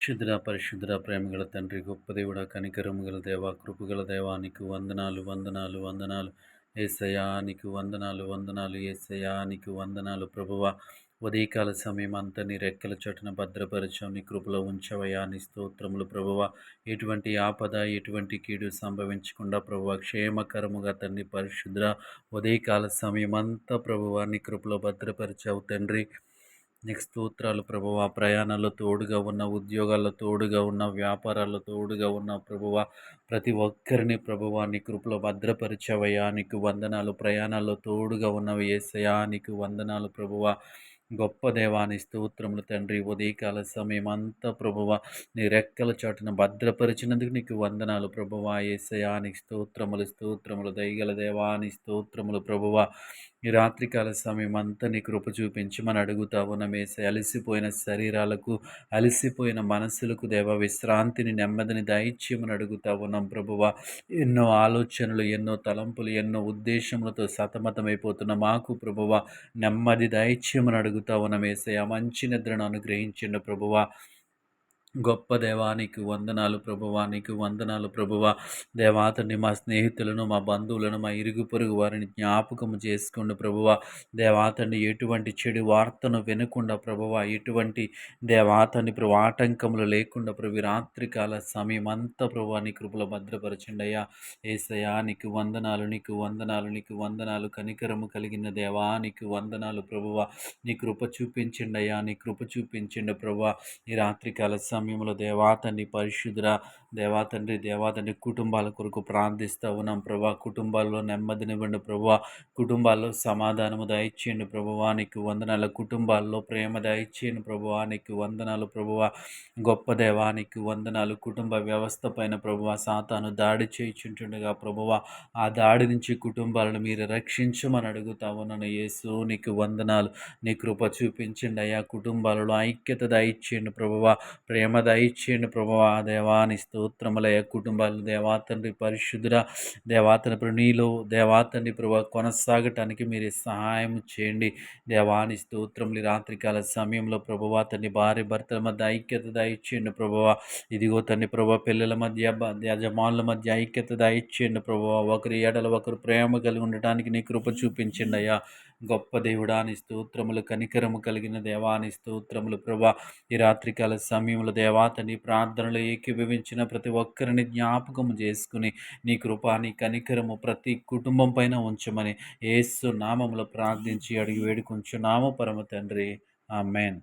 పరిశుద్ధుడ, ప్రేమగల తండ్రి, గొప్ప దేవుడా, కనికరము గల దేవా, కృపగల దేవా, నీకు వందనాలు, వందనాలు, వందనాలు. యేసయ్యా నీకు వందనాలు, వందనాలు. యేసయ్యా నీకు వందనాలు ప్రభువా. ఉదయకాల సమయం అంతా నీ రెక్కల చోటున భద్రపరిచావు, నీ కృపలో ఉంచవయ్యా, నీ స్తోత్రములు ప్రభువా. ఎటువంటి ఆపద, ఎటువంటి కీడు సంభవించకుండా ప్రభువా, క్షేమకరముగా తండ్రి పరిశుద్ధ ఉదయకాల సమయం అంతా ప్రభువా నీ కృపలో భద్రపరిచావు తండ్రి. నీకు స్తోత్రాలు ప్రభువా. ప్రయాణాల్లో తోడుగా ఉన్న, ఉద్యోగాల్లో తోడుగా ఉన్న, వ్యాపారాల్లో తోడుగా ఉన్న ప్రభువా, ప్రతి ఒక్కరిని ప్రభువా నీ కృపలో భద్రపరిచవయ్యా, నీకు వందనాలు. ప్రయాణాల్లో తోడుగా ఉన్నవి యేసయ్యా, నీకు వందనాలు ప్రభువా. గొప్ప దేవాని స్తోత్రములు తండ్రి. ఉదయకాల సమయం అంతా ప్రభువా నీ రెక్కల చాటున భద్రపరిచినందుకు నీకు వందనాలు ప్రభువా. యేసయ్యా నీకు స్తోత్రములు, స్తోత్రములు. దయగల దేవాని స్తోత్రములు ప్రభువా. ఈ రాత్రికాల సమయం అంతా నీ కృప చూపించమని అడుగుతా ఉన్నాం యేసయ్య. అలసిపోయిన శరీరాలకు, అలసిపోయిన మనసులకు దేవ విశ్రాంతిని, నెమ్మదిని దయచేయమని అడుగుతా ఉన్నాం ప్రభువా. ఎన్నో ఆలోచనలు, ఎన్నో తలంపులు, ఎన్నో ఉద్దేశములతో సతమతమైపోతున్న మాకు ప్రభువా నెమ్మది దయచేయమని అడుగుతా ఉన్నాం యేసయ్య. మంచి నిద్రను అనుగ్రహించండి ప్రభువా. గొప్ప దేవానికి వందనాలు ప్రభువా, నీకు వందనాలు ప్రభువా. దేవాతని మా స్నేహితులను, మా బంధువులను, మా ఇరుగు పొరుగు వారిని జ్ఞాపకము చేసుకోండి ప్రభువా. దేవాతని ఎటువంటి చెడు వార్తను వినకుండా ప్రభువా, ఎటువంటి దేవాతని ప్రభు ఆటంకములు లేకుండా ప్రభు రాత్రికాల సమయం అంతా ప్రభువా నీ కృపలో భద్రపరచండి అయ్యా. యేసయ్యా నీకు వందనాలు, నీకు వందనాలు, నీకు వందనాలు. కనికరము కలిగిన దేవా నీకు వందనాలు ప్రభువా. నీ కృప చూపించండి అయ్యా, నీ కృప చూపించండి ప్రభువా. ఈ రాత్రికాల సమయంలో దేవాతండ్రి పరిశుద్ధురా, దేవాతండ్రి కుటుంబాల కొరకు ప్రార్థిస్తూ ఉన్నాం ప్రభా. కుటుంబాల్లో నెమ్మదినివ్వండి ప్రభువా. కుటుంబాల్లో సమాధానము దయచేయండి ప్రభువా, నీకు వందనాలు. కుటుంబాల్లో ప్రేమ దయచేయండి ప్రభువా, నీకు వందనాలు ప్రభువా. గొప్ప దేవానికి వందనాలు. కుటుంబ వ్యవస్థ పైన ప్రభువా సాతాను దాడి చేయించుంటుండగా ప్రభువా, ఆ దాడి నుంచి కుటుంబాలను మీరు రక్షించమని అడుగుతా ఉన్నాను యేసు. నీకు వందనాలు. నీ కృప చూపించండి అయ్యా. కుటుంబాలలో ఐక్యత దయచేయండి ప్రభువా. ప్రేమ దయచేయండి ప్రభువా. దేవాని స్తోత్రములయ్య. కుటుంబాలు దేవాతండ్రి పరిశుద్ధుడా, దేవాతని నీలో దేవాతండ్రి ప్రభు కొనసాగటానికి మీరు సహాయం చేయండి. దేవాని స్తోత్రములు. రాత్రికాల సమయంలో ప్రభువా తండ్రి భార్య భర్తల మధ్య ఐక్యత దయచేయండి ప్రభువా. ఇదిగో తండ్రి ప్రభు పిల్లల మధ్య యజమానుల మధ్య ఐక్యత దయచేయండి ప్రభువా. ఒకరి ఎడల ఒకరు ప్రేమ కలిగి ఉండటానికి నీ కృప చూపించండి అయ్యా. గొప్ప దేవుడాని స్తోత్రములు. కనికరము కలిగిన దేవాని స్తోత్రములు ప్రభా. ఈ రాత్రికాల సమయంలో దేవాతని ప్రార్థనలు ఏకీభవించిన ప్రతి ఒక్కరిని జ్ఞాపకము చేసుకుని నీ కృప, నీ కనికరము ప్రతి కుటుంబం పైన ఉంచమని యేసు నామములో ప్రార్థించి అడిగి వేడుకొంచున్నాము పరమ తండ్రి. ఆమేన్.